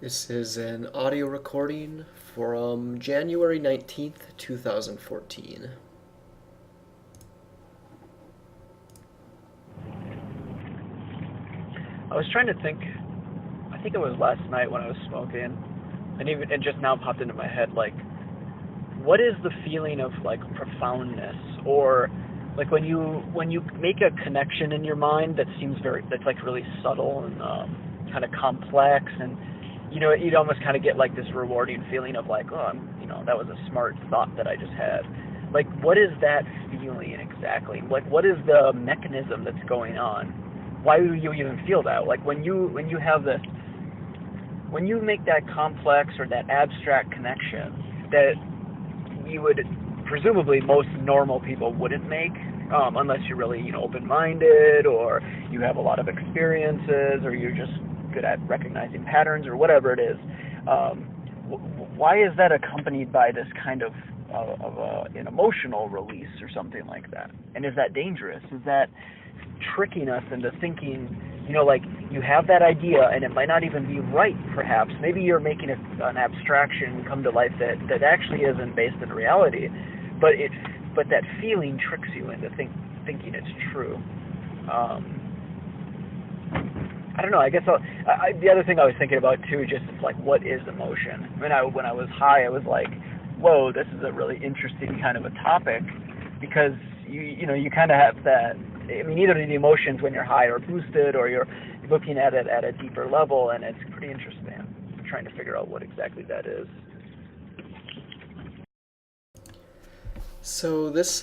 This is an audio recording from January 19th, 2014. I was trying to think. I think it was last night when I was smoking, and even it just now popped into my head. Like, what is the feeling of like profoundness, or like when you make a connection in your mind that seems that's like really subtle and kind of complex, and you'd almost kind of get like this rewarding feeling of like, oh, that was a smart thought that I just had. Like, what is that feeling exactly? Like, what is the mechanism that's going on? Why do you even feel that? Like when you have this, when you make that complex or that abstract connection that you would presumably most normal people wouldn't make, unless you're really open-minded, or you have a lot of experiences, or you're just good at recognizing patterns or whatever it is. Um, why is that accompanied by this kind of an emotional release or something like that? And is that dangerous? Is that tricking us into thinking, like you have that idea and it might not even be right, perhaps? Maybe you're making an abstraction come to life that actually isn't based in reality, but that feeling tricks you into thinking it's true. Um, I don't know. I guess the other thing I was thinking about too, just is like, what is emotion? When I was high, I was like, whoa, this is a really interesting kind of a topic, because you kind of have that. I mean, either the emotions when you're high are boosted, or you're looking at it at a deeper level, and it's pretty interesting. I'm trying to figure out what exactly that is. So this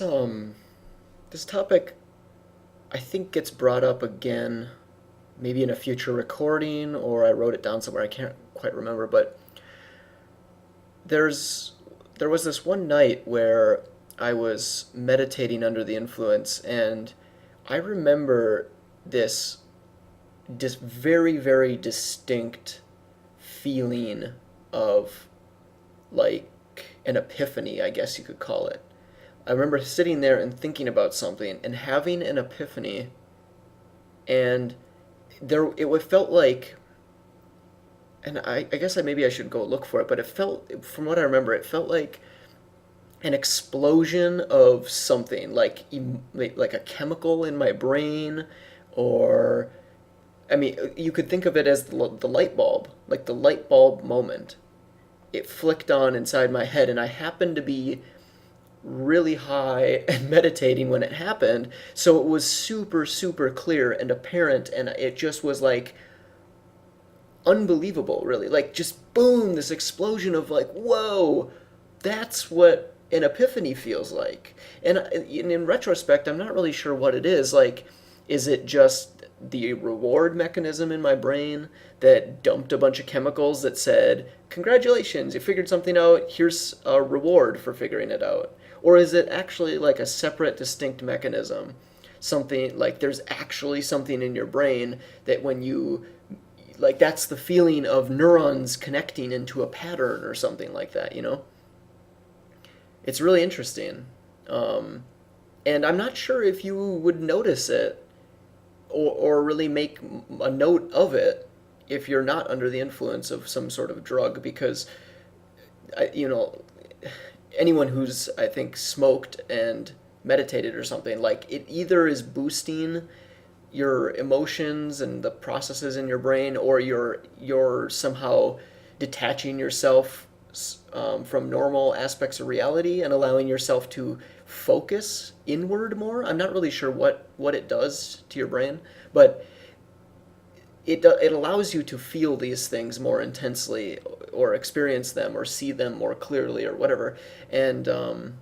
topic I think gets brought up again maybe in a future recording, or I wrote it down somewhere. I can't quite remember, but there's there was this one night where I was meditating under the influence, and I remember this very, very distinct feeling of like an epiphany, I guess you could call it. I remember sitting there and thinking about something and having an epiphany, and it felt like, and I guess maybe I should go look for it, but it felt, from what I remember, it felt like an explosion of something, like a chemical in my brain, or I mean, you could think of it as the light bulb, like the light bulb moment. It flicked on inside my head, and I happened to be really high and meditating when it happened, so it was super, super clear and apparent, and it just was like unbelievable, really. Like, just boom, this explosion of like, whoa, that's what an epiphany feels like. And in retrospect, I'm not really sure what it is. Like, is it just the reward mechanism in my brain that dumped a bunch of chemicals that said, congratulations, you figured something out, here's a reward for figuring it out? Or is it actually like a separate, distinct mechanism? Something like there's actually something in your brain that when you, like, that's the feeling of neurons connecting into a pattern or something like that? It's really interesting. Um, and I'm not sure if you would notice it, or really make a note of it if you're not under the influence of some sort of drug, because I, you know anyone who's, I think, smoked and meditated or something, like, it either is boosting your emotions and the processes in your brain, or you're somehow detaching yourself from normal aspects of reality and allowing yourself to focus inward more. I'm not really sure what it does to your brain, but it allows you to feel these things more intensely, or experience them, or see them more clearly, or whatever. And I'm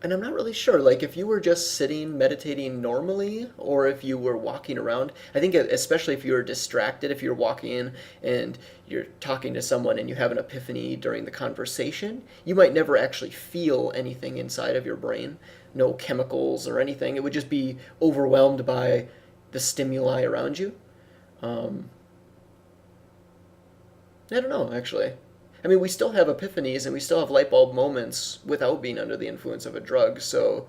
not really sure, like, if you were just sitting meditating normally, or if you were walking around. I think especially if you were distracted, if you're walking and you're talking to someone and you have an epiphany during the conversation, you might never actually feel anything inside of your brain, no chemicals or anything. It would just be overwhelmed by the stimuli around you. Um, I don't know, actually. I mean, we still have epiphanies and we still have light bulb moments without being under the influence of a drug, so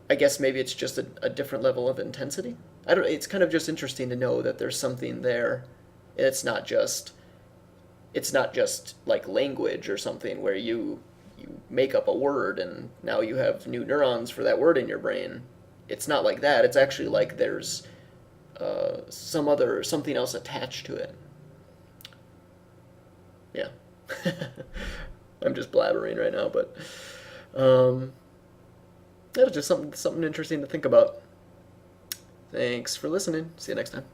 I guess maybe it's just a different level of intensity. I don't. It's kind of just interesting to know that there's something there. It's not just like language or something where you make up a word and now you have new neurons for that word in your brain. It's not like that. It's actually like there's something else attached to it. Yeah. I'm just blabbering right now, but that's just something interesting to think about. Thanks for listening. See you next time.